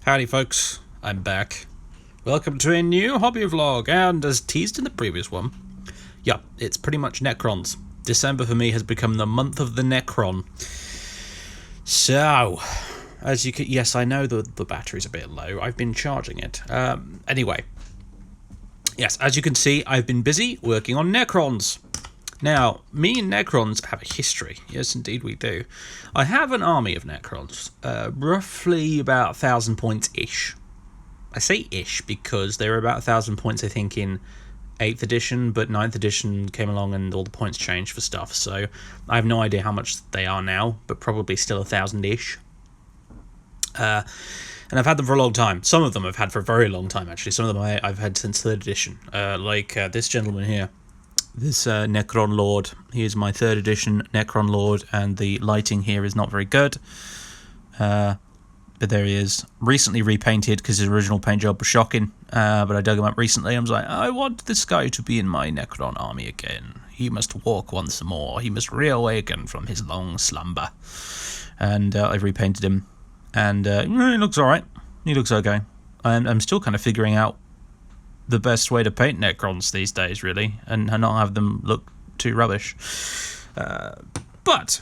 Howdy folks, I'm back. Welcome to a new hobby vlog, and as teased in the previous one, yeah, it's pretty much Necrons. December for me has become the month of the Necron. So, as you can, yes, I know the battery's a bit low, I've been charging it. Anyway, yes, as you can see, I've been busy working on Necrons. Now, me and Necrons have a history. Yes, indeed we do. I have an army of Necrons, roughly about 1,000 points-ish. I say ish because they were about 1,000 points, I think, in 8th edition, but 9th edition came along and all the points changed for stuff, so I have no idea how much they are now, but probably still 1,000-ish. And I've had them for a long time. Some of them I've had for a very long time, actually. Some of them I've had since 3rd edition, like this gentleman here. This Necron Lord, he is my 3rd edition Necron Lord, and the lighting here is not very good. But there he is. Recently repainted because his original paint job was shocking. But I dug him up recently. I was like, I want this guy to be in my Necron army again. He must walk once more. He must reawaken from his long slumber. And I've repainted him. And he looks alright. He looks okay. I'm still kind of figuring out the best way to paint Necrons these days, really, and not have them look too rubbish. But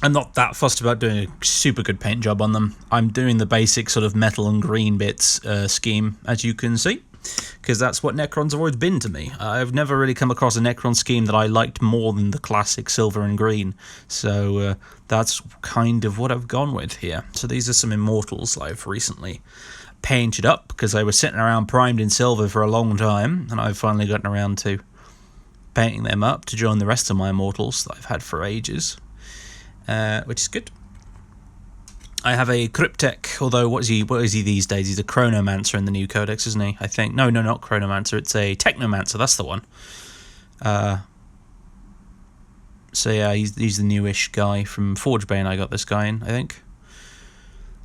I'm not that fussed about doing a super good paint job on them. I'm doing the basic sort of metal and green bits scheme, as you can see, because that's what Necrons have always been to me. I've never really come across a Necron scheme that I liked more than the classic silver and green, so that's kind of what I've gone with here. So these are some Immortals I've recently painted up because they were sitting around primed in silver for a long time, and I've finally gotten around to painting them up to join the rest of my Immortals that I've had for ages, which is good. I have a Cryptek, although what is he these days? He's a Chronomancer in the new codex, isn't he? I think. No, not Chronomancer, it's a Technomancer, that's the one. So yeah, he's the newish guy from Forgebane. I got this guy in, I think.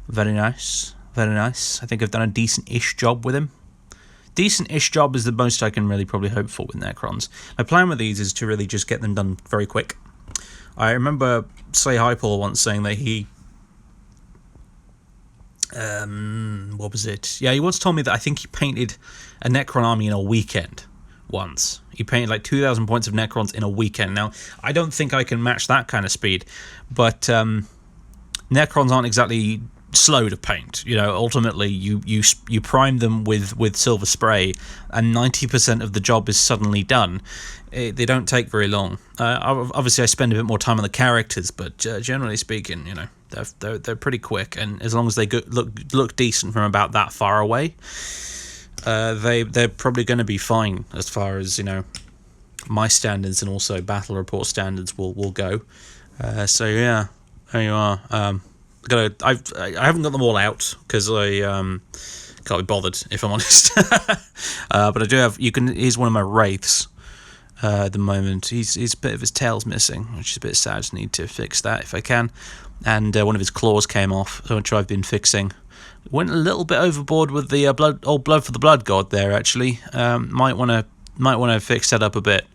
Very nice. Very nice. I think I've done a decent-ish job with him. Decent-ish job is the most I can really probably hope for with Necrons. My plan with these is to really just get them done very quick. I remember Slay Hypal once saying that he... what was it? Yeah, he once told me that I think he painted a Necron army in a weekend once. He painted like 2,000 points of Necrons in a weekend. Now, I don't think I can match that kind of speed, but Necrons aren't exactly slow to paint. You know, ultimately you prime them with silver spray and 90% of the job is suddenly done. They don't take very long. Obviously I spend a bit more time on the characters, but generally speaking, you know, they're pretty quick, and as long as they look decent from about that far away, they're probably going to be fine as far as, you know, my standards and also battle report standards will go. So yeah, there you are. I haven't got them all out because I can't be bothered, if I'm honest. But I do have. Here's one of my wraiths at the moment. He's a bit of his tail's missing, which is a bit sad. I just need to fix that if I can. And one of his claws came off, which I've been fixing. Went a little bit overboard with the blood for the blood god there. Actually, might want to fix that up a bit.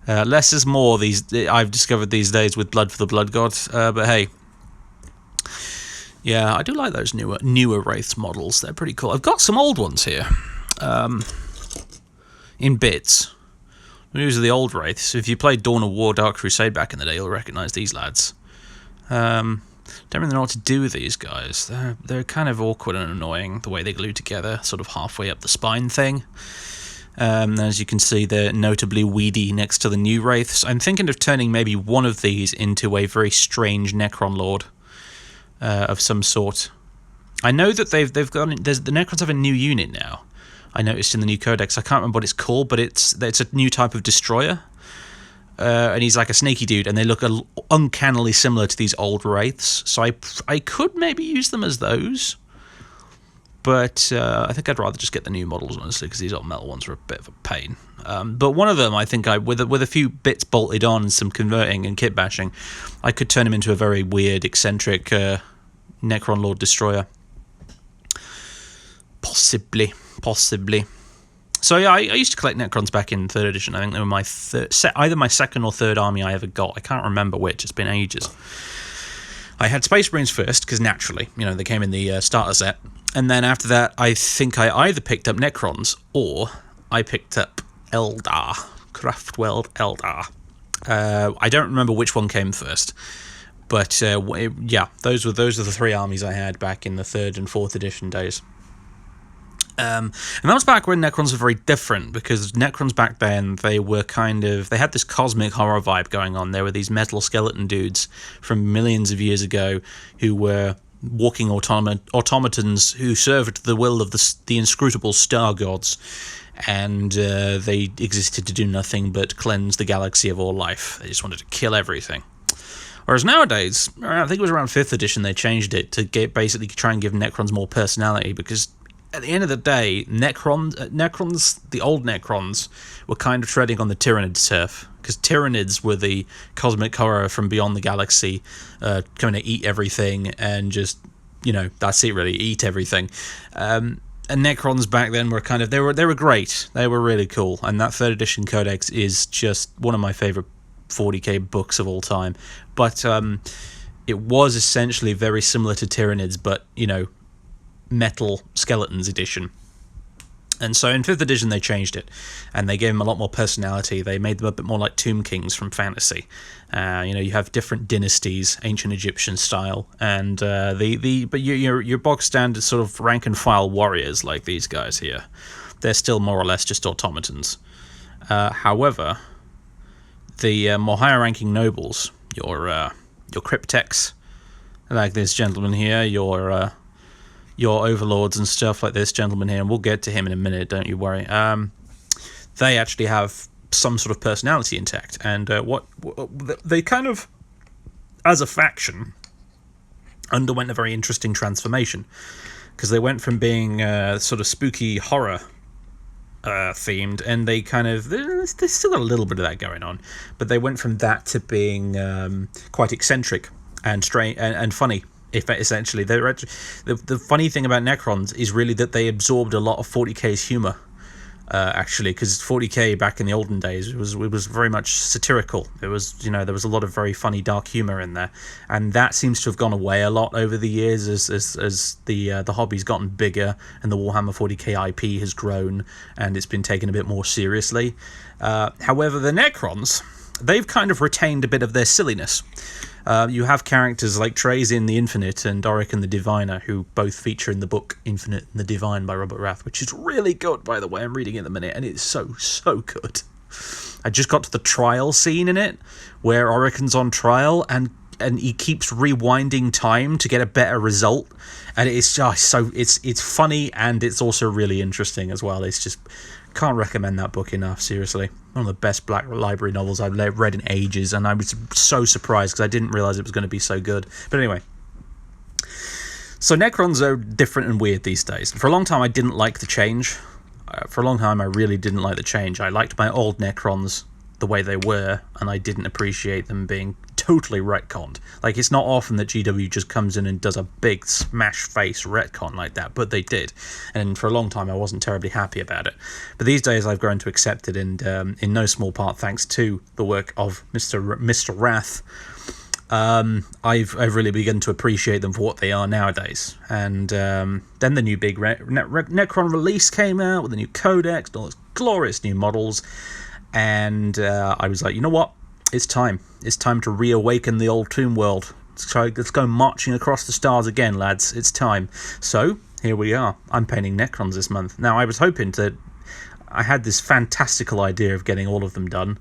Less is more. I've discovered these days with blood for the blood god. But hey. Yeah, I do like those newer Wraiths models. They're pretty cool. I've got some old ones here, in bits. These are the old Wraiths. If you played Dawn of War, Dark Crusade back in the day, you'll recognise these lads. Don't really know what to do with these guys. They're kind of awkward and annoying, the way they glue together, sort of halfway up the spine thing. As you can see, they're notably weedy next to the new Wraiths. I'm thinking of turning maybe one of these into a very strange Necron Lord. Of some sort. I know that they've got the Necrons have a new unit now. I noticed in the new codex. I can't remember what it's called, but it's a new type of destroyer. And he's like a snaky dude, and they look uncannily similar to these old Wraiths. So I could maybe use them as those, but I think I'd rather just get the new models, honestly, because these old metal ones are a bit of a pain. But one of them, I think, with a few bits bolted on and some converting and kit bashing, I could turn him into a very weird, eccentric Necron Lord destroyer. Possibly. So yeah, I used to collect Necrons back in 3rd edition. I think they were either my second or third army I ever got. I can't remember which. It's been ages. I had Space Marines first, because naturally, you know, they came in the starter set. And then after that, I think I either picked up Necrons, or I picked up Eldar. Craftworld Eldar. I don't remember which one came first. But, yeah, those were the three armies I had back in the 3rd and 4th edition days. And that was back when Necrons were very different, because Necrons back then, they were they had this cosmic horror vibe going on. There were these metal skeleton dudes from millions of years ago who were walking automatons who served the will of the inscrutable star gods, and they existed to do nothing but cleanse the galaxy of all life. They just wanted to kill everything. Whereas nowadays, I think it was around 5th edition, they changed it to basically try and give Necrons more personality, because at the end of the day, Necrons, the old Necrons, were kind of treading on the Tyranids turf, because Tyranids were the cosmic horror from beyond the galaxy, coming to eat everything, and just, you know, that's it really, eat everything. And Necrons back then were they were great, they were really cool, and that 3rd edition codex is just one of my favourite 40k books of all time. But it was essentially very similar to Tyranids, but, you know, metal skeletons edition. And so in 5th edition they changed it, and they gave them a lot more personality. They made them a bit more like Tomb Kings from fantasy. You know, you have different dynasties, ancient Egyptian style, and but your box standard sort of rank and file warriors like these guys here, they're still more or less just automatons. However, the more higher ranking nobles, your cryptex, like this gentleman here, your overlords and stuff like this gentleman here, and we'll get to him in a minute, don't you worry. They actually have some sort of personality intact, and what they kind of, as a faction, underwent a very interesting transformation, because they went from being sort of spooky horror themed, and they still got a little bit of that going on, but they went from that to being quite eccentric and strange and funny. If essentially, the funny thing about Necrons is really that they absorbed a lot of 40k's humor, actually, because 40k back in the olden days it was very much satirical. There was a lot of very funny dark humor in there, and that seems to have gone away a lot over the years as the hobby's gotten bigger and the Warhammer 40k IP has grown and it's been taken a bit more seriously. However, the Necrons, they've kind of retained a bit of their silliness. You have characters like Trazyn the Infinite and Orican the Diviner, who both feature in the book Infinite and the Divine by Robert Wrath, which is really good, by the way. I'm reading it at the minute, and it's so good. I just got to the trial scene in it, where Orican's on trial, and he keeps rewinding time to get a better result, and it's just it's funny, and it's also really interesting as well. It's just, can't recommend that book enough, seriously. One of the best Black Library novels I've read in ages, and I was so surprised because I didn't realise it was going to be so good. But anyway, so Necrons are different and weird these days. For a long time I didn't like the change. For a long time I really didn't like the change. I liked my old Necrons the way they were, and I didn't appreciate them being totally retconned. Like, it's not often that GW just comes in and does a big smash face retcon like that, but they did, and for a long time I wasn't terribly happy about it. But these days I've grown to accept it, and in no small part thanks to the work of Mr. Wrath, I've really begun to appreciate them for what they are nowadays. And then the new big Necron release came out with the new codex and all those glorious new models, and I was like, you know what? It's time. It's time to reawaken the old Tomb World. Let's go marching across the stars again, lads. It's time. So, here we are. I'm painting Necrons this month. Now, I was hoping I had this fantastical idea of getting all of them done.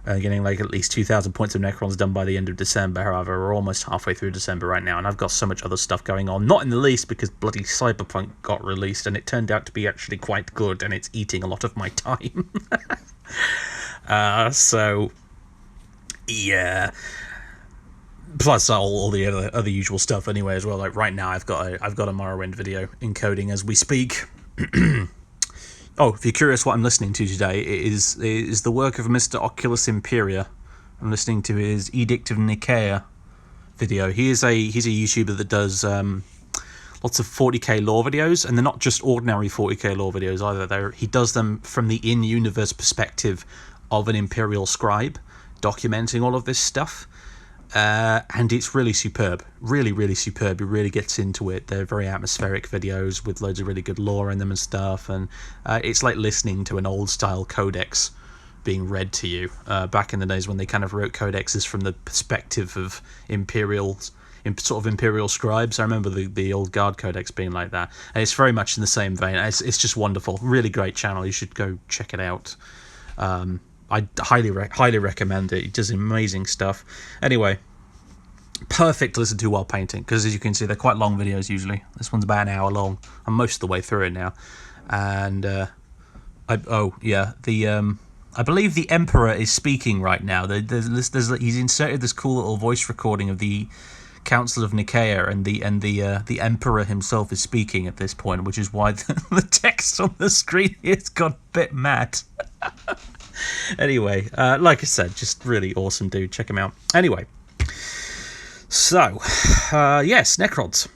Getting like at least 2,000 points of Necrons done by the end of December. However, we're almost halfway through December right now, and I've got so much other stuff going on. Not in the least because bloody Cyberpunk got released, and it turned out to be actually quite good, and it's eating a lot of my time. So... yeah, plus all the other usual stuff anyway as well. Like right now I've got a Morrowind video encoding as we speak. Oh, if you're curious what I'm listening to today, it is the work of Mr. Oculus Imperia. I'm listening to his Edict of Nicaea video. He's a YouTuber that does lots of 40k lore videos, and they're not just ordinary 40k lore videos either. He does them from the in-universe perspective of an Imperial scribe, documenting all of this stuff. and it's really superb, really superb. It really gets into it. They're very atmospheric videos with loads of really good lore in them and stuff, and it's like listening to an old style codex being read to you back in the days when they kind of wrote codexes from the perspective of imperial scribes. I remember the old Guard Codex being like that, and it's very much in the same vein. It's just wonderful, really great channel. You should go check it out. I highly recommend it. It does amazing stuff. Anyway, perfect to listen to while painting, because as you can see, they're quite long videos usually. This one's about an hour long. I'm most of the way through it now, and I believe the Emperor is speaking right now. He's inserted this cool little voice recording of the Council of Nicaea, and the Emperor himself is speaking at this point, which is why the text on the screen has got a bit mad. Anyway, like I said, just really awesome dude. Check him out. Anyway, so yes, Necrons.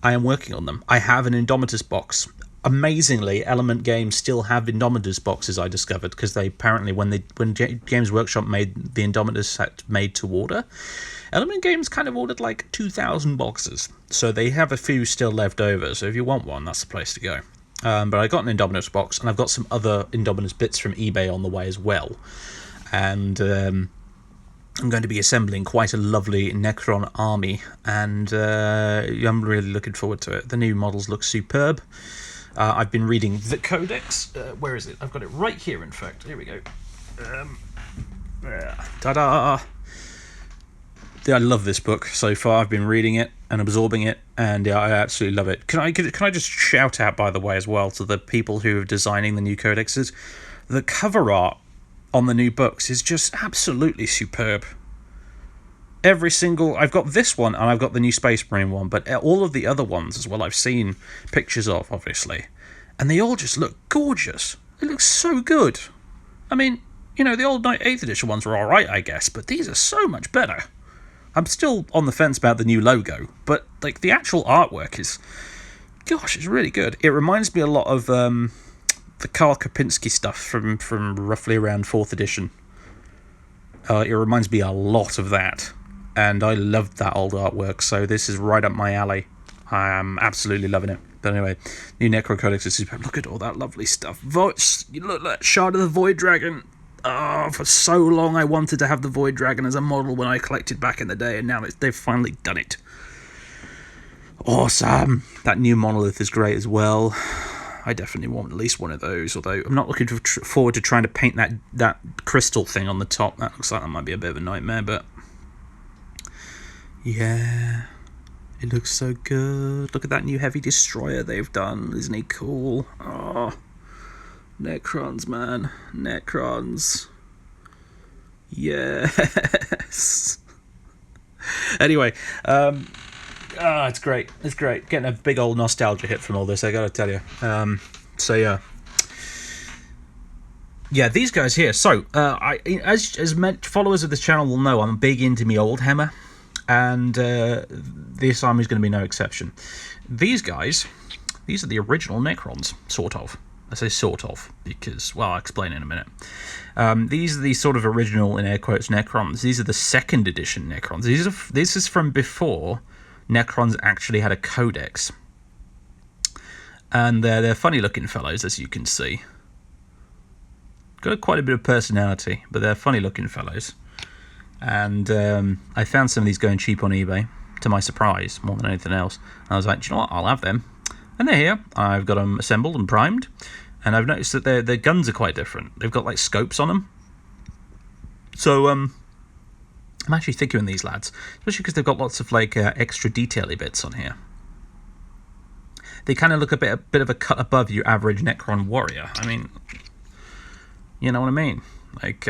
I am working on them. I have an Indomitus box. Amazingly, Element Games still have Indomitus boxes, I discovered, because they apparently, when Games Workshop made the Indomitus set made to order, Element Games kind of ordered like 2,000 boxes, so they have a few still left over. So if you want one, that's the place to go. But I got an Indomitus box, and I've got some other Indomitus bits from eBay on the way as well. And I'm going to be assembling quite a lovely Necron army, and I'm really looking forward to it. The new models look superb. I've been reading the codex. Where is it? I've got it right here, in fact. Here we go. Ta-da! I love this book so far. I've been reading it and absorbing it, and I absolutely love it. Can I just shout out, by the way, as well, to the people who are designing the new codexes? The cover art on the new books is just absolutely superb. I've got this one, and I've got the new Space Marine one, but all of the other ones as well I've seen pictures of, obviously, and they all just look gorgeous. It looks so good. I mean, the old 8th edition ones were alright, I guess, but these are so much better. I'm still on the fence about the new logo, but like the actual artwork is, gosh, it's really good. It reminds me a lot of the Karl Kopinski stuff from roughly around 4th edition. It reminds me a lot of that, and I loved that old artwork, so this is right up my alley. I am absolutely loving it. But anyway, new Necro Codex is superb. Look at all that lovely stuff. You look like Shard of the Void Dragon. Oh, for so long I wanted to have the Void Dragon as a model when I collected back in the day, and now they've finally done it. Awesome. That new monolith is great as well. I definitely want at least one of those, although I'm not looking forward to trying to paint that crystal thing on the top. That looks like that might be a bit of a nightmare, but yeah, it looks so good. Look at that new heavy destroyer they've done. Isn't he cool? Oh, Necrons, man. Necrons. Yes. Anyway, it's great. It's great. Getting a big old nostalgia hit from all this, I gotta tell you. So yeah. Yeah, these guys here. So, as followers of this channel will know, I'm big into me old Hammer, and this army is going to be no exception. These guys, these are the original Necrons, sort of. I say sort of because, well, I'll explain in a minute. These are the sort of original, in air quotes, Necrons. These are the 2nd edition Necrons. This is from before Necrons actually had a codex. And they're funny-looking fellows, as you can see. Got quite a bit of personality, but they're funny-looking fellows. And I found some of these going cheap on eBay, to my surprise, more than anything else. And I was like, do you know what? I'll have them. And they're here. I've got them assembled and primed. And I've noticed that their guns are quite different. They've got, like, scopes on them. So, I'm actually thinking of these lads, especially because they've got lots of, like, extra detail-y bits on here. They kind of look a bit of a cut above your average Necron warrior. I mean, you know what I mean? Like,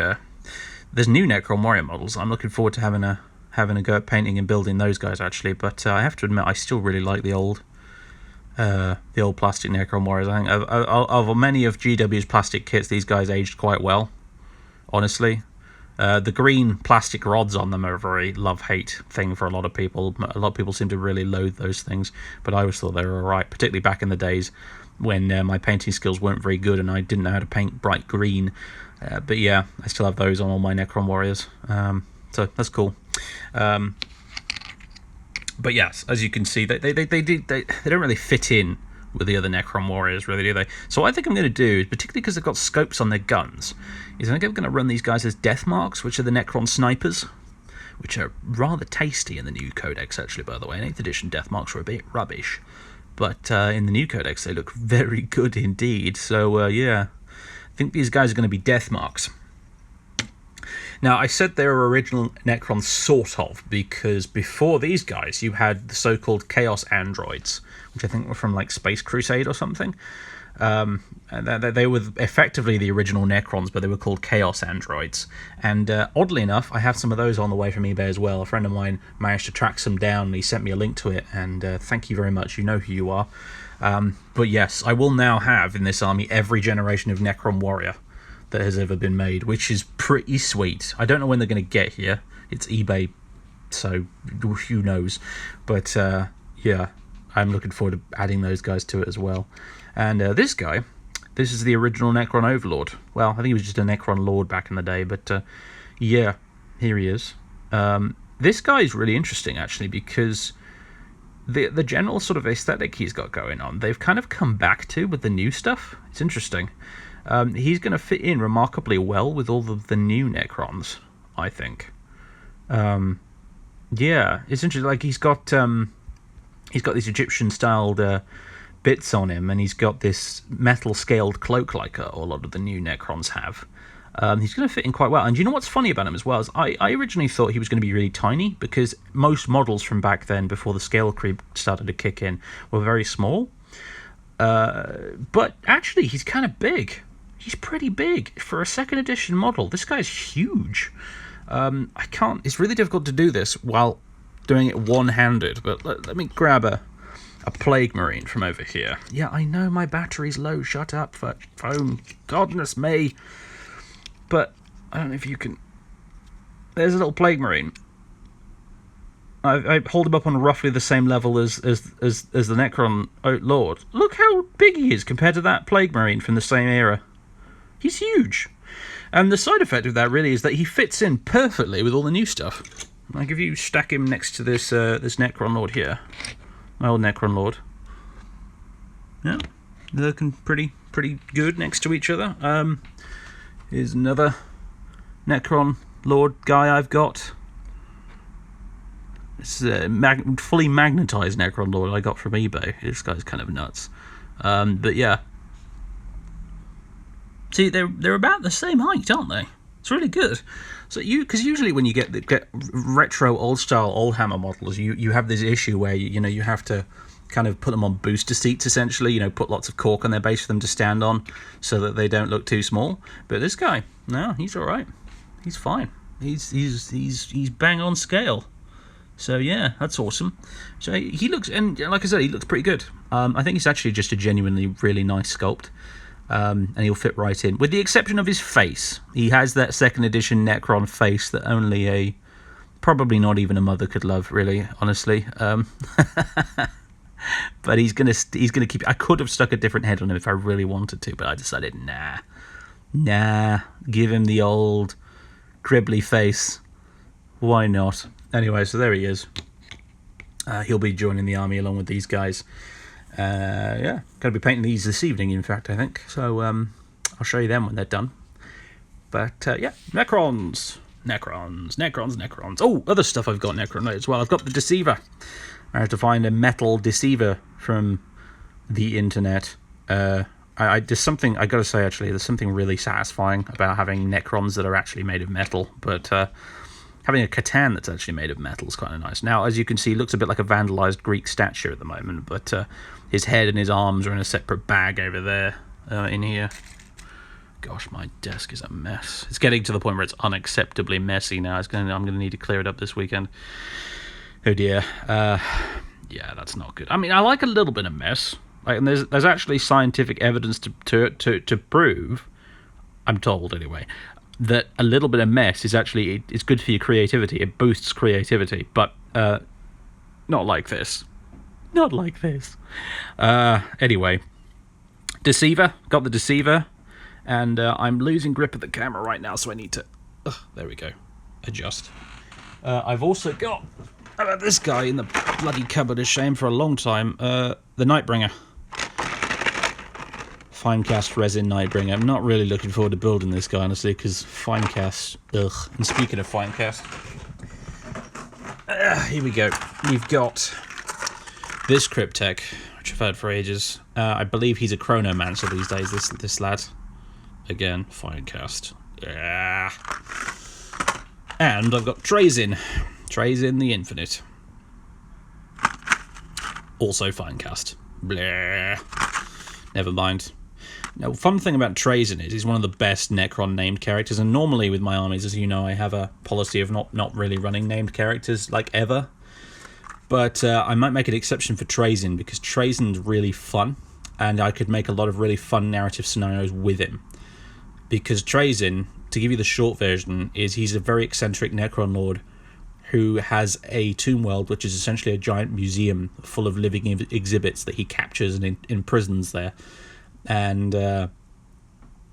there's new Necron warrior models. I'm looking forward to having a go at painting and building those guys, actually. But I have to admit, I still really like the old plastic Necron warriors. I think of many of GW's plastic kits, these guys aged quite well, honestly. The green plastic rods on them are a very love-hate thing for a lot of people. A lot of people seem to really loathe those things, but I always thought they were alright, particularly back in the days when my painting skills weren't very good and I didn't know how to paint bright green. But yeah, I still have those on all my Necron warriors, so that's cool. But yes, as you can see, they don't really fit in with the other Necron warriors, really, do they? So what I think I'm going to do, particularly because they've got scopes on their guns, is I'm going to run these guys as Deathmarks, which are the Necron snipers, which are rather tasty in the new codex, actually, by the way. In 8th edition, Deathmarks were a bit rubbish, but in the new codex, they look very good indeed. So, yeah, I think these guys are going to be Deathmarks. Now, I said they were original Necrons, sort of, because before these guys, you had the so-called Chaos Androids, which I think were from, like, Space Crusade or something. And they were effectively the original Necrons, but they were called Chaos Androids. And oddly enough, I have some of those on the way from eBay as well. A friend of mine managed to track some down, and he sent me a link to it, and thank you very much. You know who you are. But yes, I will now have in this army every generation of Necron warrior that has ever been made, which is pretty sweet. I don't know when they're going to get here. It's eBay, so who knows. But yeah, I'm looking forward to adding those guys to it as well. And this guy, this is the original Necron Overlord. Well, I think he was just a Necron Lord back in the day, but yeah, here he is. This guy is really interesting, actually, because the general sort of aesthetic he's got going on, they've kind of come back to with the new stuff. It's interesting. He's going to fit in remarkably well with all of the new Necrons, I think. Yeah, it's interesting. Like he's got these Egyptian-styled bits on him, and he's got this metal-scaled cloak like a lot of the new Necrons have. He's going to fit in quite well. And you know what's funny about him as well is I originally thought he was going to be really tiny, because most models from back then, before the scale creep started to kick in, were very small. But actually, he's kind of big. He's pretty big for a 2nd edition model. This guy's huge. It's really difficult to do this while doing it one-handed, but let me grab a Plague Marine from over here. Yeah, I know my battery's low. Shut up, phone. Goodness me. But I don't know if you can... There's a little Plague Marine. I hold him up on roughly the same level as the Necron Lord. Look how big he is compared to that Plague Marine from the same era. He's huge. And the side effect of that really is that he fits in perfectly with all the new stuff. Like if you stack him next to this Necron Lord here, my old Necron Lord. Yeah, they're looking pretty good next to each other. Here's another Necron Lord guy I've got. This is a fully magnetized Necron Lord I got from eBay. This guy's kind of nuts. But yeah. See, they're about the same height, aren't they? It's really good. So because usually when you get retro old-style Oldhammer models, you have this issue where you have to kind of put them on booster seats, essentially. Put lots of cork on their base for them to stand on so that they don't look too small. But this guy, no, he's all right. He's fine. He's bang on scale. So yeah, that's awesome. So he looks, and like I said, he looks pretty good. I think he's actually just a genuinely really nice sculpt. And he'll fit right in, with the exception of his face. He has that 2nd edition Necron face that only probably not even a mother could love, really, honestly. But he's gonna keep. I could have stuck a different head on him if I really wanted to, but I decided nah, give him the old gribbly face. Why not? Anyway, so there he is. He'll be joining the army along with these guys. Yeah, going to be painting these this evening, in fact, I think. So I'll show you them when they're done. But yeah, Necrons. Oh, other stuff I've got Necron as well. I've got the Deceiver. I have to find a metal Deceiver from the internet. There's something, I gotta say, actually, there's something really satisfying about having Necrons that are actually made of metal. But having a Catan that's actually made of metal is kind of nice. Now, as you can see, he looks a bit like a vandalized Greek statue at the moment, but his head and his arms are in a separate bag over there, in here. Gosh, my desk is a mess. It's getting to the point where it's unacceptably messy now. I'm going to need to clear it up this weekend. Oh dear. Yeah, that's not good. I mean, I like a little bit of mess. And there's actually scientific evidence to prove, I'm told anyway, that a little bit of mess is actually, it's good for your creativity. It boosts creativity, but not like this. Not like this. Anyway, Deceiver. Got the Deceiver, and I'm losing grip of the camera right now, so I need to... there we go. Adjust. I've also got this guy in the bloody cupboard, a shame, for a long time. The Nightbringer. Finecast resin Nightbringer. I'm not really looking forward to building this guy, honestly, because finecast, ugh. And speaking of finecast, here we go. We've got this Cryptek, which I've had for ages. I believe he's a Chronomancer these days, this lad. Again, finecast. Yeah. And I've got Trazyn the Infinite. Also finecast. Blah. Never mind. Now, fun thing about Trazyn is he's one of the best Necron named characters, and normally with my armies, as you know, I have a policy of not really running named characters, like, ever. But I might make an exception for Trazyn, because Trazyn's really fun, and I could make a lot of really fun narrative scenarios with him. Because Trazyn, to give you the short version, is he's a very eccentric Necron Lord who has a tomb world, which is essentially a giant museum full of living exhibits that he captures and imprisons there. And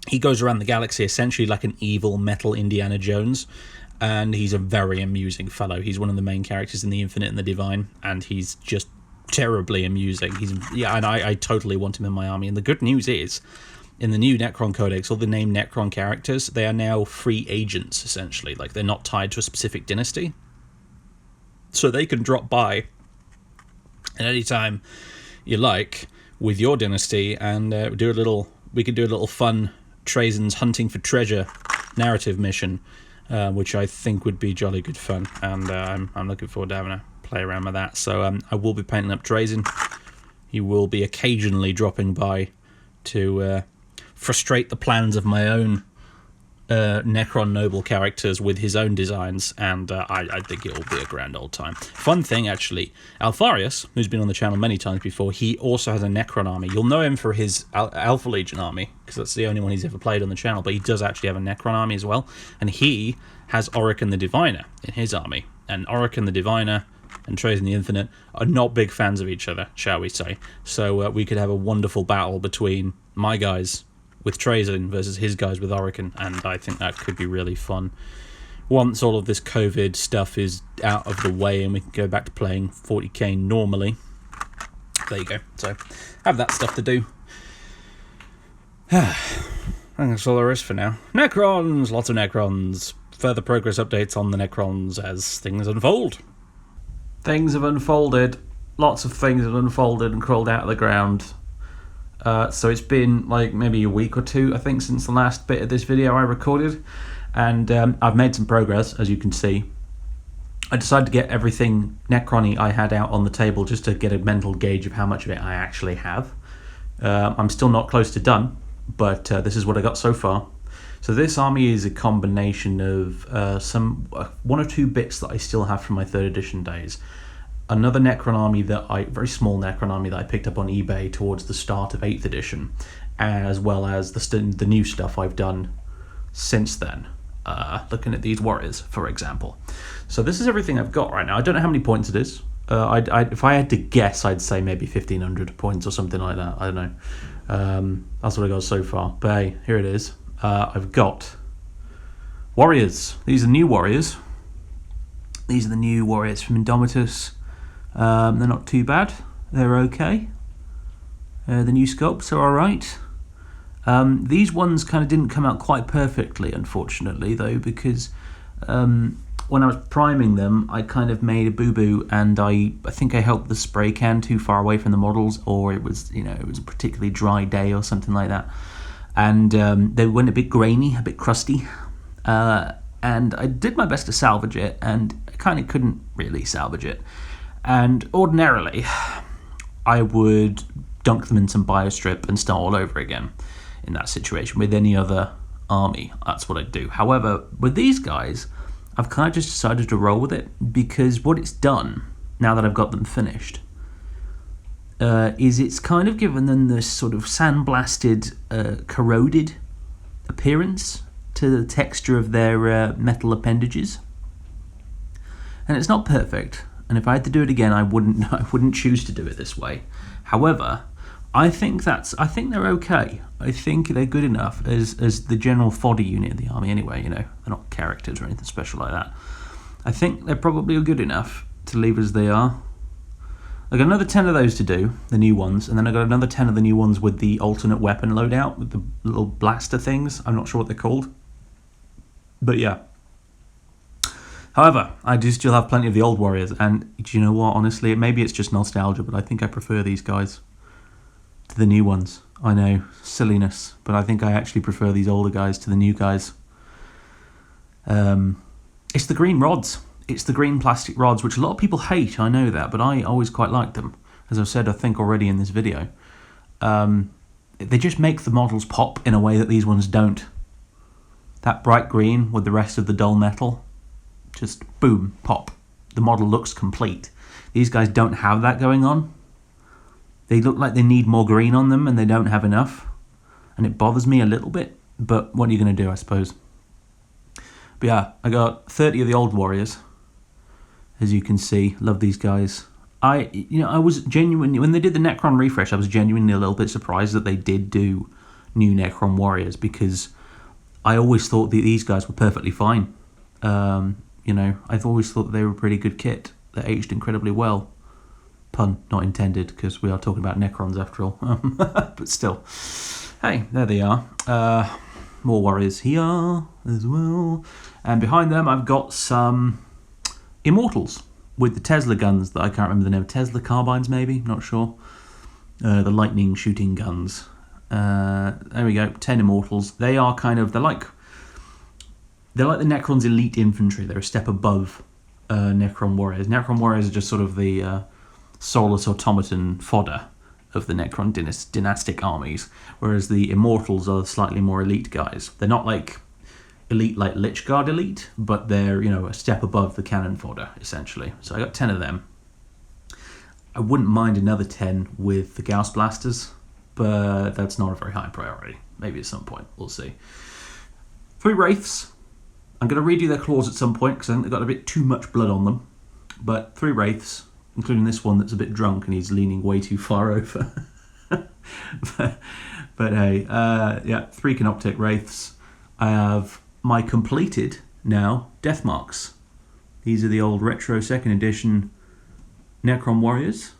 he goes around the galaxy essentially like an evil metal Indiana Jones, and he's a very amusing fellow. He's one of the main characters in the Infinite and the Divine, and he's just terribly amusing. And I totally want him in my army. And the good news is, in the new Necron codex, all the named Necron characters, they are now free agents, essentially. Like, they're not tied to a specific dynasty. So they can drop by at any time you like with your dynasty, and we could do a little fun Trazyn's hunting for treasure narrative mission, which I think would be jolly good fun, and I'm looking forward to having a play around with that. So I will be painting up Trazyn. He will be occasionally dropping by to frustrate the plans of my own Necron noble characters with his own designs, and I think it will be a grand old time. Fun thing, actually, Alfarius, who's been on the channel many times before, he also has a Necron army. You'll know him for his Alpha Legion army, because that's the only one he's ever played on the channel, but he does actually have a Necron army as well, and he has Oricon the Diviner in his army, and Oricon the Diviner and Trazyn the Infinite are not big fans of each other, shall we say, so we could have a wonderful battle between my guys with Trazyn versus his guys with Oricon, and I think that could be really fun. Once all of this COVID stuff is out of the way and we can go back to playing 40k normally, there you go. So, have that stuff to do. I think that's all there is for now. Necrons! Lots of Necrons. Further progress updates on the Necrons as things unfold. Things have unfolded. Lots of things have unfolded and crawled out of the ground. So it's been like maybe a week or two, I think, since the last bit of this video I recorded, and I've made some progress, as you can see. I decided to get everything Necron-y I had out on the table just to get a mental gauge of how much of it I actually have. I'm still not close to done, but this is what I got so far. So this army is a combination of one or two bits that I still have from my 3rd edition days. Another Necron army very small Necron army that I picked up on eBay towards the start of 8th edition, as well as the new stuff I've done since then. Looking at these warriors, for example. So this is everything I've got right now. I don't know how many points it is. If I had to guess, I'd say maybe 1,500 points or something like that. I don't know. That's what I got so far. But hey, here it is. I've got warriors. These are new warriors. These are the new warriors from Indomitus. They're not too bad. They're okay. The new sculpts are alright. These ones kind of didn't come out quite perfectly, unfortunately, though, because when I was priming them, I kind of made a boo-boo, and I think I held the spray can too far away from the models, or it was a particularly dry day or something like that, and they went a bit grainy, a bit crusty, and I did my best to salvage it, and I kind of couldn't really salvage it. And ordinarily, I would dunk them in some biostrip and start all over again in that situation. With any other army, that's what I'd do. However, with these guys, I've kind of just decided to roll with it, because what it's done, now that I've got them finished, is it's kind of given them this sort of sandblasted, corroded appearance to the texture of their metal appendages. And it's not perfect. And if I had to do it again, I wouldn't choose to do it this way. However, I think they're okay. I think they're good enough as the general fodder unit of the army anyway, they're not characters or anything special like that. I think they're probably good enough to leave as they are. I got another 10 of those to do, the new ones, and then I got another 10 of the new ones with the alternate weapon loadout, with the little blaster things. I'm not sure what they're called. But yeah. However, I do still have plenty of the old warriors, and do you know what, honestly, maybe it's just nostalgia, but I think I prefer these guys to the new ones. I know, silliness, but I think I actually prefer these older guys to the new guys. It's the green rods. It's the green plastic rods, which a lot of people hate, I know that, but I always quite like them. As I've said, I think, already in this video. They just make the models pop in a way that these ones don't. That bright green with the rest of the dull metal, just boom, pop. The model looks complete. These guys don't have that going on. They look like they need more green on them and they don't have enough. And it bothers me a little bit, but what are you going to do, I suppose? But yeah, I got 30 of the old warriors. As you can see, love these guys. I was genuinely, when they did the Necron refresh, I was genuinely a little bit surprised that they did do new Necron warriors, because I always thought that these guys were perfectly fine. I've always thought they were a pretty good kit. They aged incredibly well. Pun not intended, because we are talking about Necrons after all. But still. Hey, there they are. More warriors here as well. And behind them I've got some Immortals with the Tesla guns that I can't remember the name. Tesla carbines maybe? Not sure. The lightning shooting guns. There we go. 10 Immortals. They are they're like the Necron's elite infantry. They're a step above Necron warriors. Necron warriors are just sort of the soulless automaton fodder of the Necron dynastic armies, whereas the Immortals are slightly more elite guys. They're not like elite like Lich Guard elite, but they're, a step above the cannon fodder, essentially. So I got 10 of them. I wouldn't mind another 10 with the Gauss blasters, but that's not a very high priority. Maybe at some point, we'll see. 3 Wraiths. I'm going to redo their claws at some point, because I think they've got a bit too much blood on them. But 3 Wraiths, including this one that's a bit drunk and he's leaning way too far over. but hey, 3 Canoptek Wraiths. I have my completed, now, Deathmarks. These are the old retro 2nd edition Necron warriors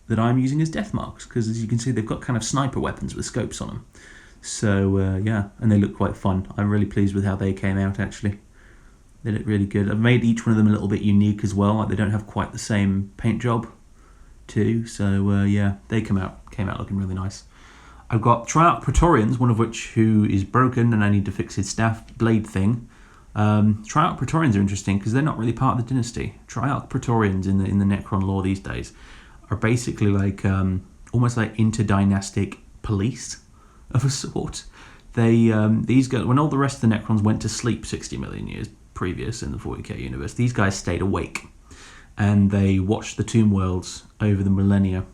that I'm using as Deathmarks, because as you can see, they've got kind of sniper weapons with scopes on them. So, and they look quite fun. I'm really pleased with how they came out, actually. They look really good. I've made each one of them a little bit unique as well. Like, they don't have quite the same paint job, too. So, they came out looking really nice. I've got Triarch Praetorians, one of which who is broken and I need to fix his staff blade thing. Triarch Praetorians are interesting because they're not really part of the dynasty. Triarch Praetorians in the Necron lore these days are basically like almost like interdynastic police of a sort. They these guys, when all the rest of the Necrons went to sleep 60 million years previous in the 40k universe, these guys stayed awake and they watched the Tomb Worlds over the millennia,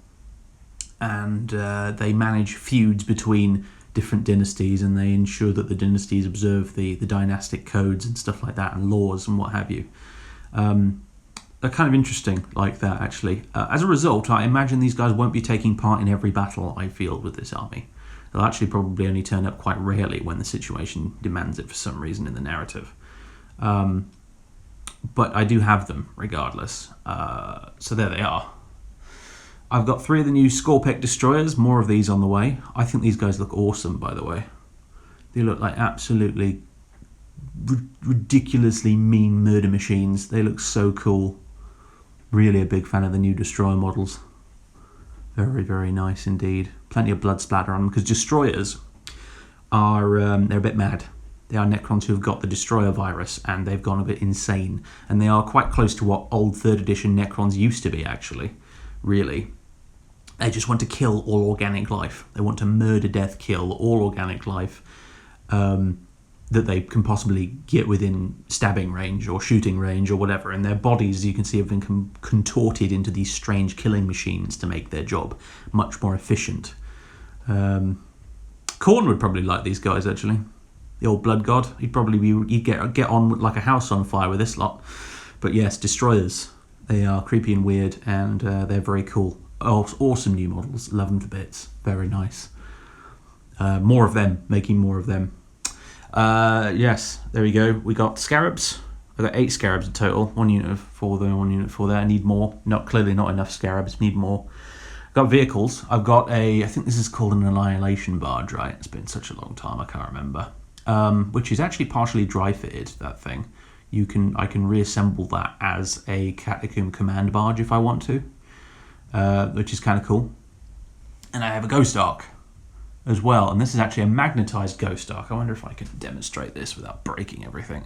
and they manage feuds between different dynasties, and they ensure that the dynasties observe the dynastic codes and stuff like that, and laws and what have you. They're kind of interesting like that, actually. As a result, I imagine these guys won't be taking part in every battle I field with this army. They'll actually probably only turn up quite rarely when the situation demands it for some reason in the narrative. But I do have them regardless. So there they are. I've got 3 of the new Scorpec destroyers, more of these on the way. I think these guys look awesome, by the way. They look like absolutely ridiculously mean murder machines. They look so cool. Really a big fan of the new destroyer models. Very, very nice indeed. Plenty of blood splatter on them, because destroyers are they're a bit mad. They are Necrons who have got the destroyer virus, and they've gone a bit insane. And they are quite close to what old 3rd edition Necrons used to be, actually. Really. They just want to kill all organic life. They want to murder, death, kill all organic life that they can possibly get within stabbing range or shooting range or whatever. And their bodies, as you can see, have been contorted into these strange killing machines to make their job much more efficient. Khorne would probably like these guys, actually. The old blood god. He'd get on like a house on fire with this lot. But yes, destroyers. They are creepy and weird, and they're very cool. Awesome new models. Love them to bits. Very nice. More of them. Making more of them. Yes, there we go. We got scarabs. I've got 8 scarabs in total. 1 unit for there, 1 unit for there. I need more. Clearly not enough scarabs. Need more. I've got vehicles. I've got I think this is called an annihilation barge, right? It's been such a long time, I can't remember. Which is actually partially dry fitted, that thing. I can reassemble that as a Catacomb command barge if I want to, which is kind of cool. And I have a ghost ark as well, and this is actually a magnetized ghost ark. I wonder if I can demonstrate this without breaking everything.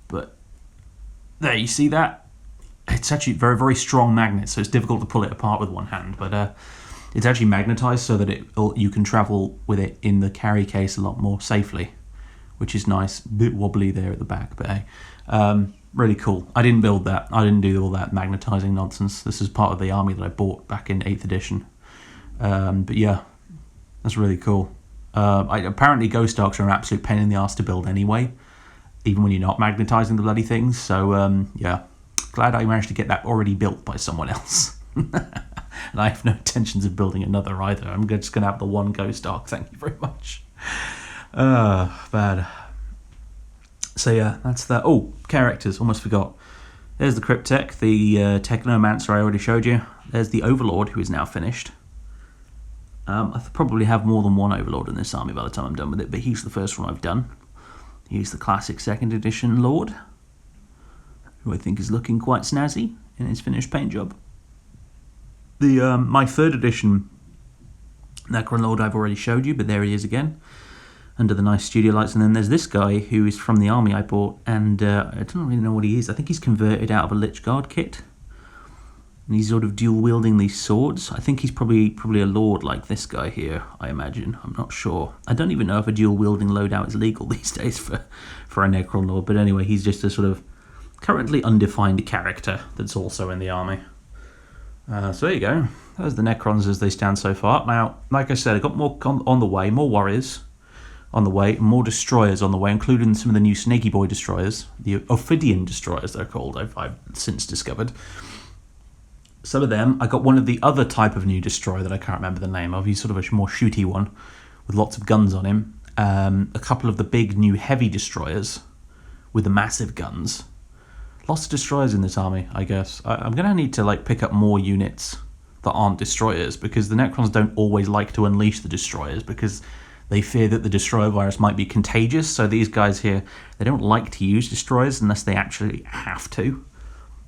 But there, you see that? It's actually very, very strong magnet, so it's difficult to pull it apart with one hand. But it's actually magnetized so that you can travel with it in the carry case a lot more safely, which is nice. A bit wobbly there at the back, but hey, really cool. I didn't build that. I didn't do all that magnetizing nonsense. This is part of the army that I bought back in 8th edition. But yeah, that's really cool. Apparently ghost arcs are an absolute pain in the arse to build anyway, even when you're not magnetizing the bloody things. So yeah, glad I managed to get that already built by someone else. And I have no intentions of building another either. I'm just going to have the one ghost arc, thank you very much. Bad. So yeah, that's that. Oh, characters, almost forgot. There's the Cryptech, the Technomancer I already showed you. There's the Overlord, who is now finished. I probably have more than one Overlord in this army by the time I'm done with it, but he's the first one I've done. He's the classic 2nd edition Lord, who I think is looking quite snazzy in his finished paint job. The my 3rd edition Necron Lord I've already showed you, but there he is again, under the nice studio lights. And then there's this guy who is from the army I bought, and I don't really know what he is. I think he's converted out of a Lich Guard kit. And he's sort of dual-wielding these swords. I think he's probably a lord like this guy here, I imagine. I'm not sure. I don't even know if a dual-wielding loadout is legal these days for a Necron Lord. But anyway, he's just a sort of currently undefined character that's also in the army. So there you go. There's the Necrons as they stand so far. Now, like I said, I've got more on the way, more warriors on the way, more destroyers on the way, including some of the new Snaky Boy destroyers. The Ophidian destroyers, they're called, I've since discovered. Some of them, I got one of the other type of new destroyer that I can't remember the name of. He's sort of a more shooty one with lots of guns on him. A couple of the big new heavy destroyers with the massive guns. Lots of destroyers in this army, I guess. I'm going to need to pick up more units that aren't destroyers, because the Necrons don't always like to unleash the destroyers because they fear that the destroyer virus might be contagious. So these guys here, they don't like to use destroyers unless they actually have to.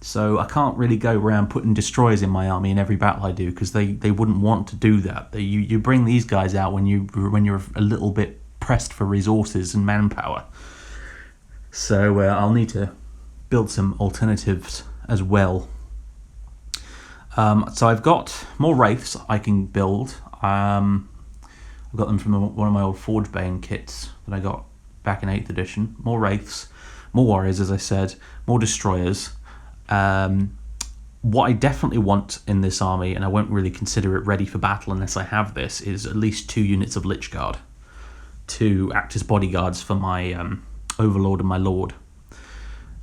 So I can't really go around putting destroyers in my army in every battle I do, because they wouldn't want to do that. You bring these guys out when you're a little bit pressed for resources and manpower. So I'll need to build some alternatives as well. So I've got more Wraiths I can build. I've got them from one of my old Forgebane kits that I got back in 8th edition. More Wraiths, more Warriors, as I said, more Destroyers. What I definitely want in this army, and I won't really consider it ready for battle unless I have this, is at least 2 units of Lich Guard to act as bodyguards for my Overlord and my Lord.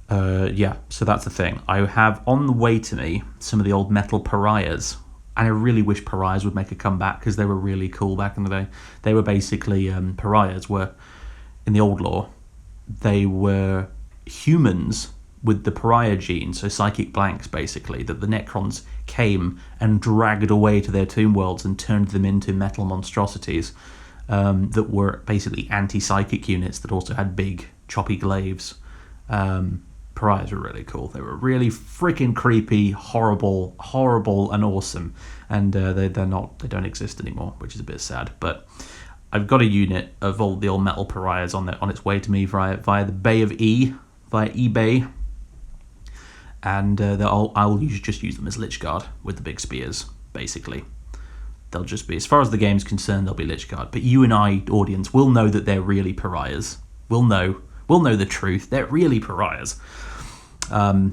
Yeah, so that's the thing. I have on the way to me some of the old metal pariahs, and I really wish pariahs would make a comeback because they were really cool back in the day. They were basically, pariahs were, in the old lore, they were humans with the pariah gene, so psychic blanks basically, that the Necrons came and dragged away to their tomb worlds and turned them into metal monstrosities that were basically anti-psychic units that also had big choppy glaives. Pariahs were really cool. They were really freaking creepy, horrible, and awesome, and they don't exist anymore, which is a bit sad. But I've got a unit of all the old metal pariahs on its way to me via the Bay of E, via eBay. And I'll just use them as Lich Guard with the big spears, basically. They'll just be, as far as the game's concerned, they'll be Lich Guard. But you and I, audience, will know that they're really pariahs. We'll know the truth. They're really pariahs. And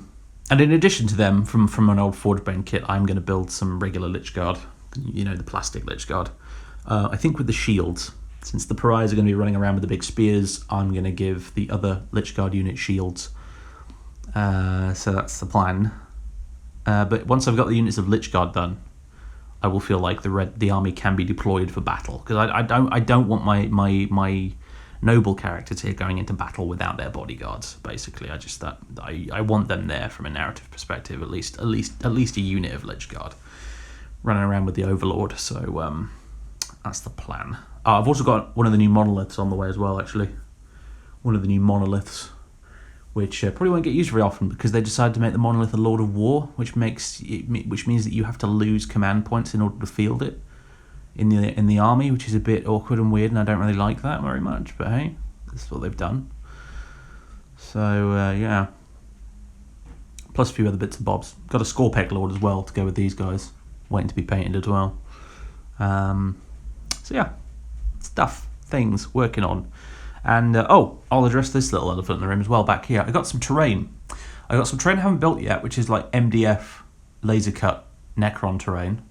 in addition to them, from an old Forgebane kit, I'm going to build some regular Lich Guard. You know, the plastic Lich Guard. I think with the shields, since the pariahs are going to be running around with the big spears, I'm going to give the other Lich Guard unit shields. So that's the plan. But once I've got the units of Lich Guard done, I will feel like the army can be deployed for battle, because I don't want my noble characters here going into battle without their bodyguards. Basically, I want them there from a narrative perspective. At least a unit of Lich Guard running around with the Overlord. So that's the plan. I've also got one of the new monoliths on the way as well. Actually, one of the new monoliths, which probably won't get used very often because they decided to make the monolith a Lord of War, which means that you have to lose command points in order to field it in the army, which is a bit awkward and weird, and I don't really like that very much. But hey, that's what they've done. So yeah, plus a few other bits and bobs. Got a Scorpec Lord as well to go with these guys, waiting to be painted as well. So yeah, things working on. And I'll address this little elephant in the room as well back here. I got some terrain. I haven't built yet, which is like MDF laser cut Necron terrain.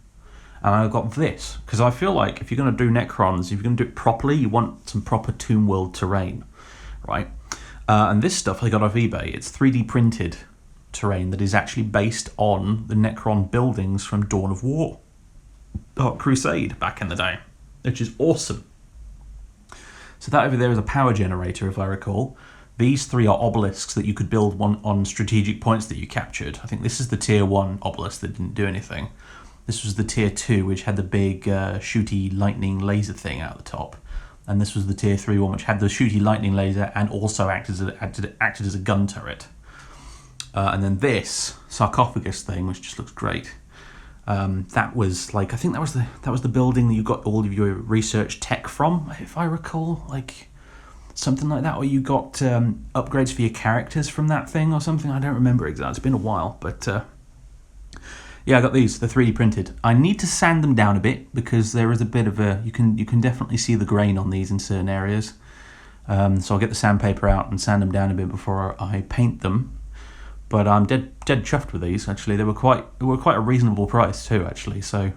And I've got this, because I feel like if you're going to do Necrons, if you're going to do it properly, you want some proper Tomb World terrain, right? And this stuff I got off eBay. It's 3D printed terrain that is actually based on the Necron buildings from Dawn of War, Dark Crusade back in the day, which is awesome. So that over there is a power generator, if I recall. These three are obelisks that you could build one on strategic points that you captured. I think this is the tier 1 obelisk that didn't do anything. This was the tier 2, which had the big shooty lightning laser thing out the top. And this was the tier 3 one, which had the shooty lightning laser and also acted as a gun turret. And then this sarcophagus thing, which just looks great. That was like, I think that was the building that you got all of your research tech from, if I recall, like something like that, or you got upgrades for your characters from that thing or something. I don't remember exactly. It's been a while, but yeah, I got these. They're 3D printed. I need to sand them down a bit because there is a bit of a you can definitely see the grain on these in certain areas. So I'll get the sandpaper out and sand them down a bit before I paint them. But I'm dead chuffed with these. Actually, they were quite a reasonable price too. Actually, so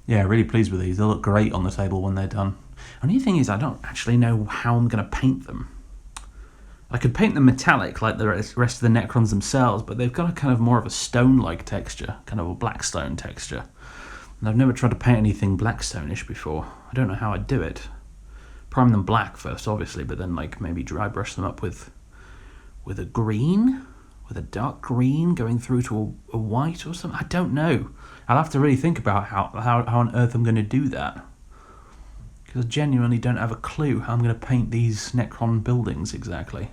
yeah, really pleased with these. They look great on the table when they're done. Only thing is, I don't actually know how I'm going to paint them. I could paint them metallic like the rest of the Necrons themselves, but they've got a kind of more of a stone-like texture, kind of a black stone texture. And I've never tried to paint anything blackstone-ish before. I don't know how I'd do it. Prime them black first, obviously, but then like maybe dry brush them up with a green. With a dark green going through to a white or something. I don't know. I'll have to really think about how on earth I'm going to do that. Because I genuinely don't have a clue how I'm going to paint these Necron buildings exactly.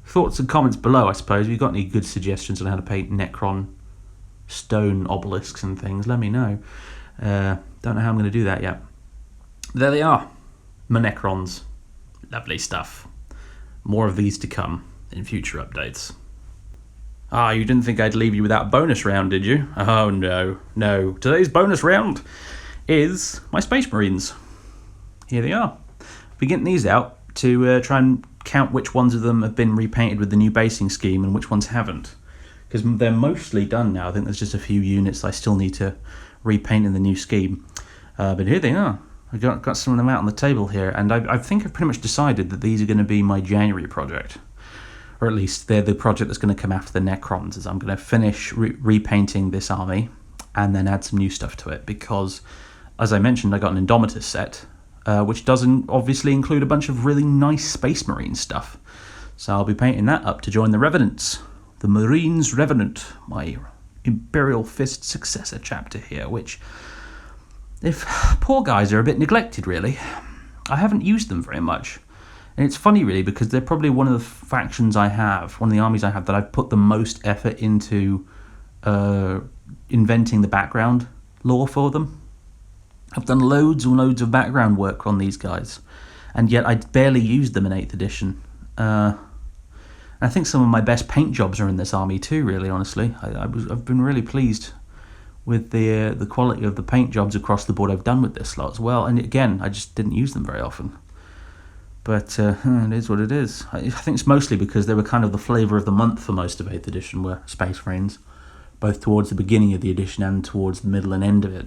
Thoughts and comments below, I suppose. If you've got any good suggestions on how to paint Necron stone obelisks and things, let me know. Don't know how I'm going to do that yet. There they are. My Necrons. Lovely stuff. More of these to come in future updates. You didn't think I'd leave you without a bonus round, did you? Oh no. Today's bonus round is my Space Marines. Here they are. We're getting these out to try and count which ones of them have been repainted with the new basing scheme and which ones haven't. Because they're mostly done now. I think there's just a few units I still need to repaint in the new scheme. But here they are. I've got some of them out on the table here, and I think I've pretty much decided that these are going to be my January project. Or at least they're the project that's going to come after the Necrons, as I'm going to finish repainting this army and then add some new stuff to it, because, as I mentioned, I got an Indomitus set, which doesn't obviously include a bunch of really nice Space Marine stuff. So I'll be painting that up to join the Revenants. The Marines Revenant, my Imperial Fist successor chapter here, which, if poor guys are a bit neglected, really. I haven't used them very much. And it's funny, really, because they're probably one of the factions I have, one of the armies I have, that I've put the most effort into inventing the background lore for them. I've done loads and loads of background work on these guys, and yet I barely used them in 8th edition. I think some of my best paint jobs are in this army too, really, honestly. I've been really pleased with the quality of the paint jobs across the board I've done with this lot as well. And again, I just didn't use them very often. But it is what it is. I think it's mostly because they were kind of the flavour of the month for most of 8th edition, were Space Marines, both towards the beginning of the edition and towards the middle and end of it.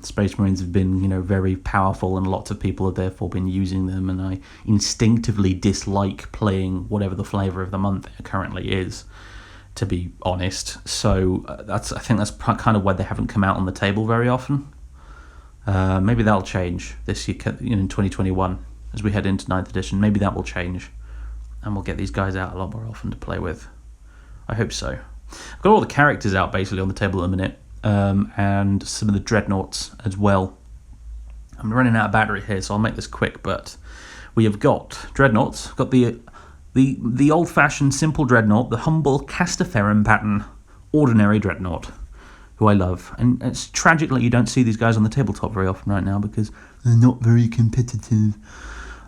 Space Marines have been, very powerful, and lots of people have therefore been using them, and I instinctively dislike playing whatever the flavour of the month currently is, to be honest. So I think that's kind of why they haven't come out on the table very often. Maybe that'll change this year, in 2021. as we head into 9th edition. Maybe that will change, and we'll get these guys out a lot more often to play with. I hope so. I've got all the characters out basically on the table at the minute, and some of the Dreadnoughts as well. I'm running out of battery here, so I'll make this quick, but we have got Dreadnoughts. We've got the old-fashioned simple Dreadnought, the humble Castaferran pattern ordinary Dreadnought, who I love. And it's tragic that you don't see these guys on the tabletop very often right now because they're not very competitive.